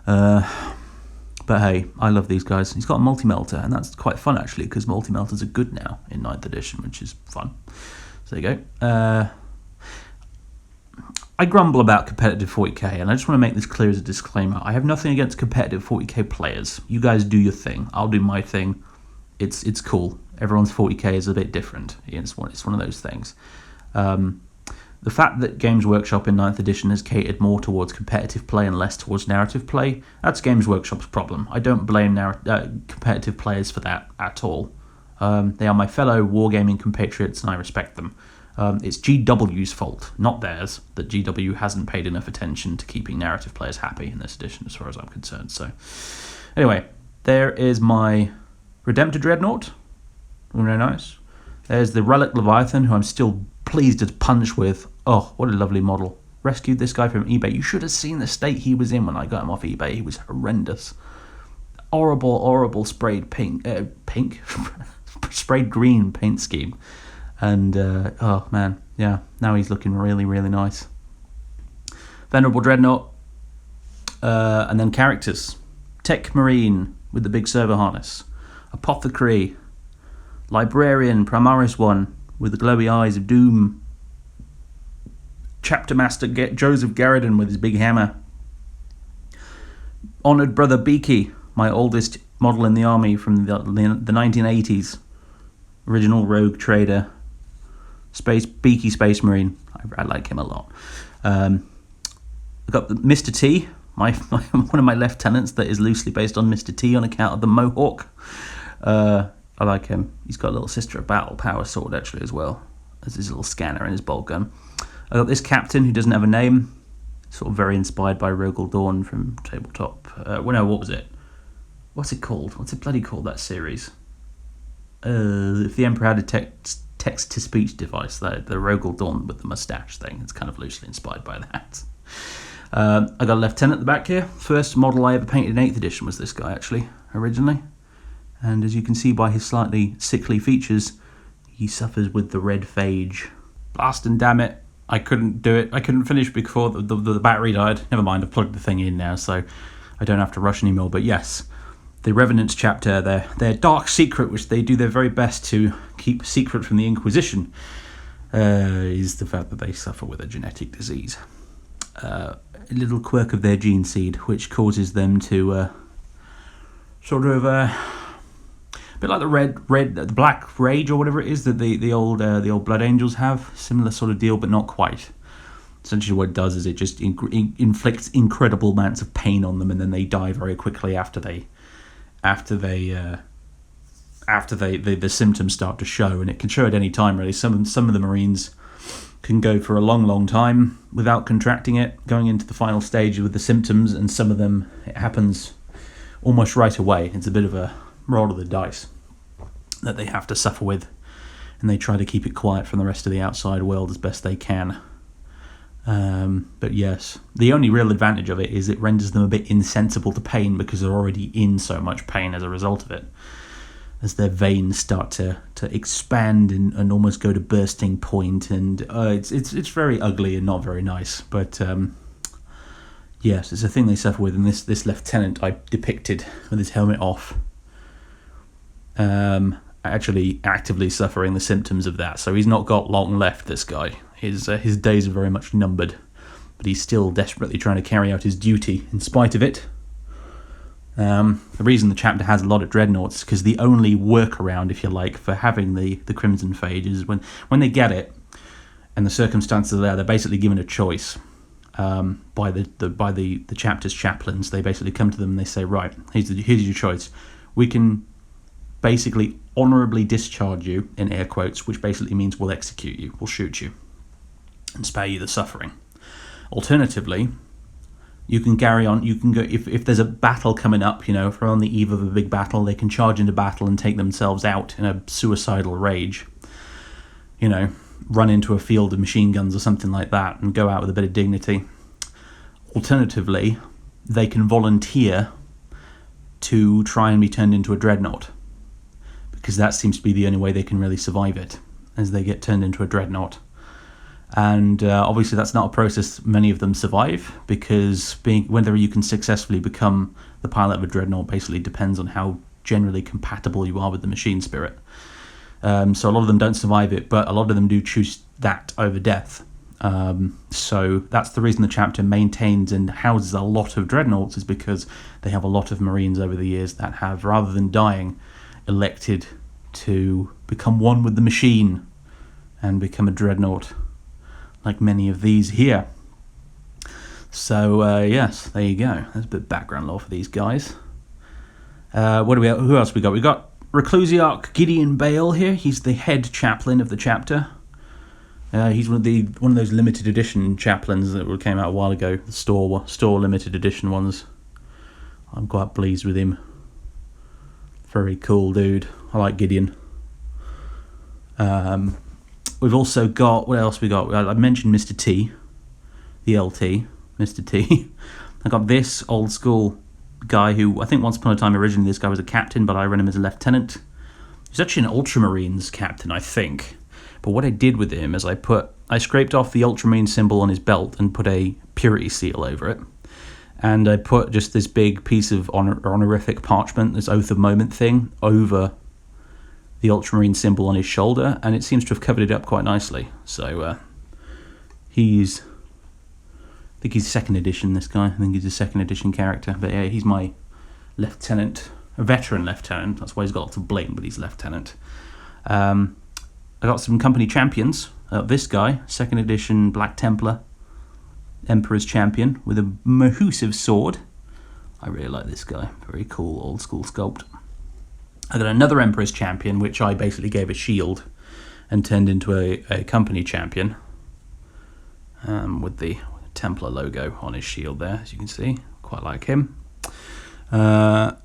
But hey, I love these guys. He's got a multi-melter, and that's quite fun actually, because multi-melters are good now in 9th edition, which is fun. So there you go. I grumble about competitive 40k, and I just want to make this clear as a disclaimer. I have nothing against competitive 40k players. You guys do your thing. I'll do my thing. It's cool. Everyone's 40k is a bit different. It's one of those things. The fact that Games Workshop in 9th edition has catered more towards competitive play and less towards narrative play, that's Games Workshop's problem. I don't blame competitive players for that at all. They are my fellow wargaming compatriots, and I respect them. It's GW's fault, not theirs, that GW hasn't paid enough attention to keeping narrative players happy in this edition, as far as I'm concerned. So, anyway, there is my Redemptor Dreadnought. Very nice. There's the Relic Leviathan, who I'm still pleased to punch with. Oh, what a lovely model. Rescued this guy from eBay. You should have seen the state he was in when I got him off eBay. He was horrendous. Horrible sprayed pink, sprayed green paint scheme. And, oh man, yeah, now he's looking really, really nice. Venerable Dreadnought. And then characters. Tech Marine with the big servo harness. Apothecary. Librarian, Primaris one, with the glowy eyes of doom. Chapter Master Joseph Garridon with his big hammer. Honoured Brother Beaky, my oldest model in the army from the 1980s. Original rogue trader. Beaky Space Marine. I like him a lot. I've got the Mr. T, one of my lieutenants that is loosely based on Mr. T on account of the Mohawk. I like him. He's got a little Sister of Battle power sword actually as well as his little scanner and his bolt gun. I got this captain who doesn't have a name, sort of very inspired by Rogel Dawn from Tabletop. What was it? What's it called? What's it bloody called, that series? If the Emperor had a text-to-speech device, the Rogel Dawn with the mustache thing, it's kind of loosely inspired by that. I got a lieutenant at the back here. First model I ever painted in 8th edition was this guy actually, originally. And as you can see by his slightly sickly features, he suffers with the red phage. Blast and damn it, I couldn't do it. I couldn't finish before the battery died. Never mind, I've plugged the thing in now, so I don't have to rush anymore. But yes, the Revenants chapter, their dark secret, which they do their very best to keep secret from the Inquisition, is the fact that they suffer with a genetic disease. A little quirk of their gene seed, which causes them to a bit like the Black Rage or whatever it is that the old Blood Angels have. Similar sort of deal, but not quite. Essentially, what it does is it just inflicts incredible amounts of pain on them, and then they die very quickly after the symptoms start to show, and it can show at any time really. Some of the Marines can go for a long time without contracting it, going into the final stage with the symptoms, and some of them it happens almost right away. It's a bit of a roll of the dice that they have to suffer with, and they try to keep it quiet from the rest of the outside world as best they can. But yes, the only real advantage of it is it renders them a bit insensible to pain because they're already in so much pain as a result of it, as their veins start to expand and almost go to bursting point, and it's very ugly and not very nice, but yes, it's a thing they suffer with. And this lieutenant I depicted with his helmet off, actually actively suffering the symptoms of that. So he's not got long left, this guy. His days are very much numbered, but he's still desperately trying to carry out his duty in spite of it. The reason the chapter has a lot of dreadnoughts is because the only workaround, if you like, for having the Crimson Phage is when they get it and the circumstances are there, they're basically given a choice by the chapter's chaplains. They basically come to them and they say, right, here's your choice. We can basically honourably discharge you, in air quotes, which basically means we'll execute you, we'll shoot you, and spare you the suffering. Alternatively, you can carry on. You can go if there's a battle coming up, if they're on the eve of a big battle, they can charge into battle and take themselves out in a suicidal rage. Run into a field of machine guns or something like that and go out with a bit of dignity. Alternatively, they can volunteer to try and be turned into a dreadnought, because that seems to be the only way they can really survive it, as they get turned into a dreadnought. And obviously that's not a process many of them survive, because whether you can successfully become the pilot of a dreadnought basically depends on how generally compatible you are with the machine spirit. So a lot of them don't survive it, but a lot of them do choose that over death. So that's the reason the chapter maintains and houses a lot of dreadnoughts, is because they have a lot of Marines over the years that have, rather than dying, elected to become one with the machine and become a dreadnought, like many of these here. So yes, there you go. There's a bit of background lore for these guys. Who else we got? We got Reclusiarch Gideon Bale here. He's the head chaplain of the chapter. He's one of those limited edition chaplains that came out a while ago, the store limited edition ones. I'm quite pleased with him. Very cool dude. I like Gideon. We've also got, what else we got? I mentioned Mr. T, the LT, Mr. T. I got this old school guy who, I think once upon a time originally this guy was a captain, but I run him as a lieutenant. He's actually an Ultramarines captain, I think. But what I did with him is I scraped off the Ultramarine symbol on his belt and put a purity seal over it. And I put just this big piece of honorific parchment, this Oath of Moment thing, over the Ultramarine symbol on his shoulder, and it seems to have covered it up quite nicely. So I think he's second edition, this guy. I think he's a second edition character. But yeah, he's my lieutenant, a veteran lieutenant. That's why he's got lots of bling, but he's lieutenant. I got some company champions. This guy, second edition Black Templar, Emperor's Champion, with a mahoosive sword. I really like this guy. Very cool, old school sculpt. I got another Emperor's Champion, which I basically gave a shield and turned into a company champion, with the Templar logo on his shield there, as you can see. Quite like him. So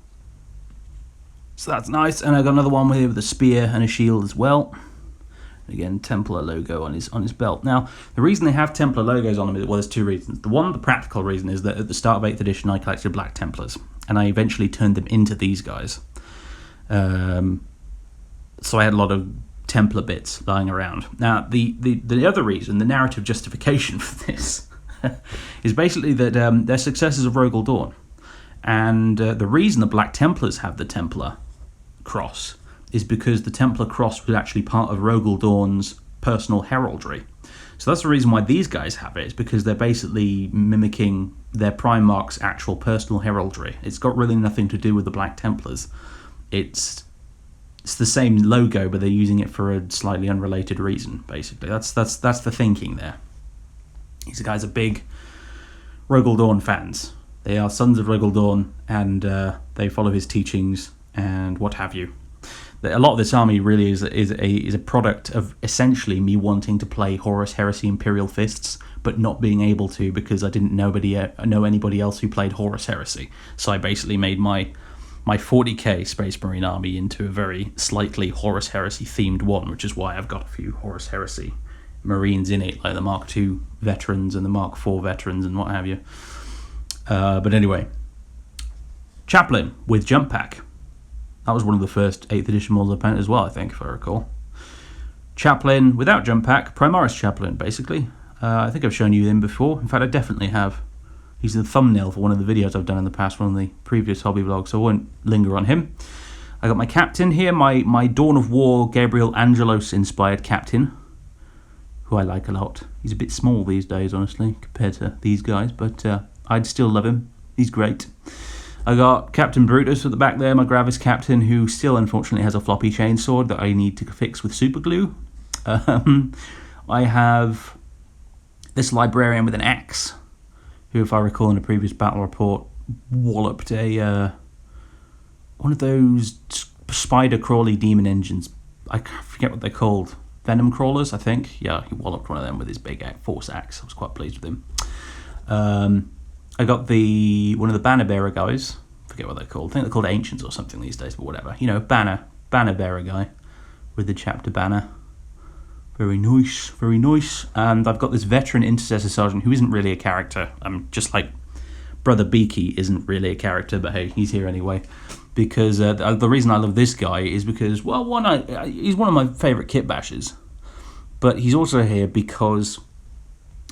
that's nice. And I got another one with a spear and a shield as well. Again, Templar logo on his belt. Now, the reason they have Templar logos on them, well, there's two reasons. The practical reason, is that at the start of 8th edition, I collected Black Templars, and I eventually turned them into these guys. So I had a lot of Templar bits lying around. Now, the other reason, the narrative justification for this, is basically that they're successors of Rogal Dawn. And the reason the Black Templars have the Templar cross is because the Templar cross was actually part of Rogal Dawn's personal heraldry. So that's the reason why these guys have it, is because they're basically mimicking their Primarch's actual personal heraldry. It's got really nothing to do with the Black Templars. It's the same logo, but they're using it for a slightly unrelated reason, basically. That's the thinking there. These guys are big Rogal Dawn fans. They are sons of Rogal Dawn, and they follow his teachings and what have you. A lot of this army really is a product of essentially me wanting to play Horus Heresy Imperial Fists, but not being able to because I didn't know anybody else who played Horus Heresy. So I basically made my 40k Space Marine army into a very slightly Horus Heresy themed one, which is why I've got a few Horus Heresy Marines in it, like the Mark II veterans and the Mark IV veterans and what have you. But anyway, Chaplain with Jump Pack. That was one of the first 8th edition models I painted as well, I think, if I recall. Chaplain without Jump Pack, Primaris Chaplain, basically. I think I've shown you him before. In fact, I definitely have. He's the thumbnail for one of the videos I've done in the past, one of the previous hobby vlogs, so I won't linger on him. I got my captain here, my Dawn of War Gabriel Angelos-inspired captain, who I like a lot. He's a bit small these days, honestly, compared to these guys, but I'd still love him. He's great. I got Captain Brutus at the back there, my Gravis captain, who still unfortunately has a floppy chainsword that I need to fix with super glue. I have this librarian with an axe, who, if I recall in a previous battle report, walloped one of those spider crawly demon engines. I forget what they're called. Venom crawlers, I think. Yeah, he walloped one of them with his big force axe. I was quite pleased with him. I got one of the banner bearer guys. Forget what they're called. I think they're called ancients or something these days, but whatever. You know, banner bearer guy with the chapter banner. Very nice, very nice. And I've got this veteran intercessor sergeant who isn't really a character. Just like Brother Beaky isn't really a character, but hey, he's here anyway. Because the reason I love this guy is because, well, he's one of my favourite kit bashers. But he's also here because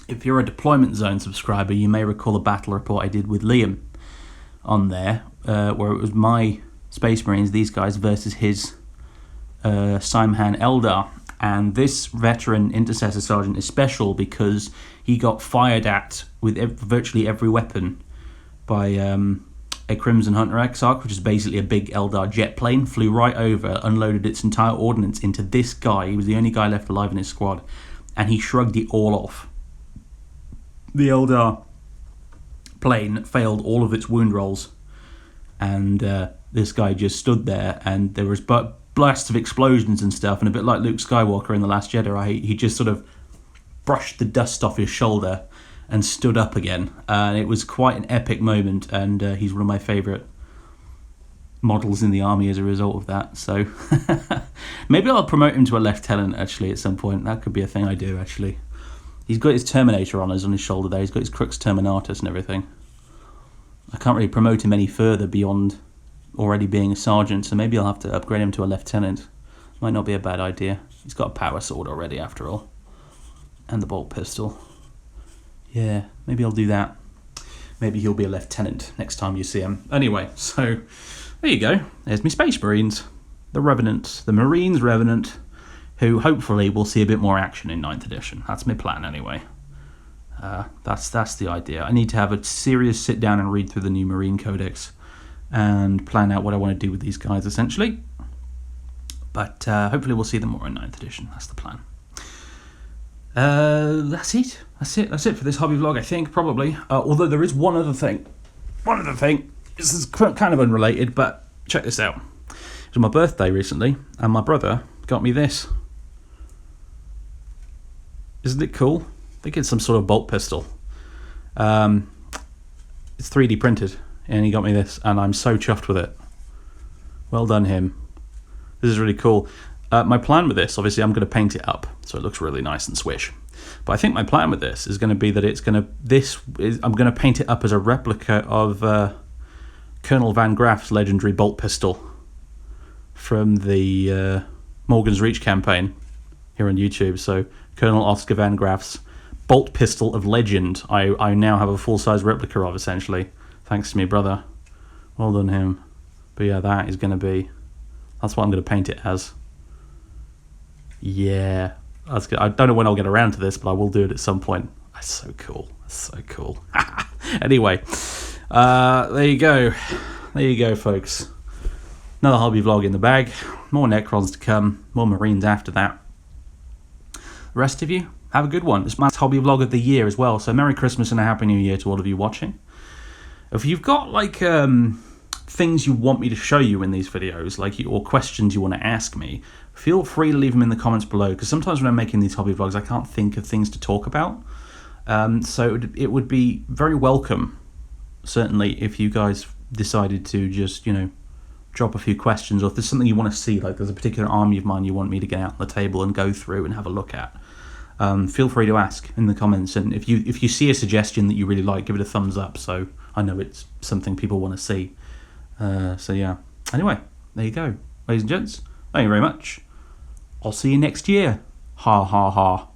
if you're a Deployment Zone subscriber, you may recall a battle report I did with Liam on there, where it was my Space Marines, these guys, versus his Simhan Eldar. And this veteran intercessor sergeant is special because he got fired at with virtually every weapon by a Crimson Hunter Exarch, which is basically a big Eldar jet plane, flew right over, unloaded its entire ordnance into this guy. He was the only guy left alive in his squad, and he shrugged it all off. The Eldar plane failed all of its wound rolls, and this guy just stood there, and there was blasts of explosions and stuff, and a bit like Luke Skywalker in The Last Jedi, he just sort of brushed the dust off his shoulder and stood up again. And it was quite an epic moment, and he's one of my favourite models in the army as a result of that. So maybe I'll promote him to a lieutenant actually at some point. That could be a thing I do actually. He's got his Terminator on his shoulder there. He's got his Crux Terminatus and everything. I can't really promote him any further beyond already being a sergeant, so maybe I'll have to upgrade him to a lieutenant. Might not be a bad idea. He's got a power sword already after all. And the bolt pistol. Yeah, maybe I'll do that. Maybe he'll be a lieutenant next time you see him. Anyway, so there you go. There's my Space Marines. The Revenants. The Marines Revenant, who hopefully will see a bit more action in 9th edition. That's my plan anyway. That's the idea. I need to have a serious sit down and read through the new Marine Codex and plan out what I want to do with these guys essentially. But hopefully we'll see them more in 9th edition. That's the plan. That's it for this hobby vlog, I think, probably. Although there is one other thing. This is kind of unrelated, but check this out. It was my birthday recently, and my brother got me this. Isn't it cool? I think it's some sort of bolt pistol. It's 3D printed, and he got me this, and I'm so chuffed with it. Well done, him. This is really cool. My plan with this, obviously, I'm going to paint it up so it looks really nice and swish. But I think my plan with this is going to be that I'm going to paint it up as a replica of Colonel Van Graff's legendary bolt pistol from the Morgan's Reach campaign here on YouTube. So Colonel Oscar Van Graff's bolt pistol of legend, I now have a full-size replica of, essentially, thanks to my brother. Well done, him. But yeah, that's what I'm going to paint it as. Yeah, that's good. I don't know when I'll get around to this, but I will do it at some point. That's so cool. Anyway, there you go, folks. Another hobby vlog in the bag. More Necrons to come. More Marines after that. The rest of you, have a good one. It's my hobby vlog of the year as well, so Merry Christmas and a Happy New Year to all of you watching. If you've got things you want me to show you in these videos, or questions you want to ask me, feel free to leave them in the comments below, because sometimes when I'm making these hobby vlogs I can't think of things to talk about. So it would be very welcome, certainly, if you guys decided to just, drop a few questions, or if there's something you want to see, like there's a particular army of mine you want me to get out on the table and go through and have a look at. Feel free to ask in the comments, and if you see a suggestion that you really like, give it a thumbs up so I know it's something people want to see. So yeah, anyway, there you go, ladies and gents, thank you very much. I'll see you next year. Ha ha ha.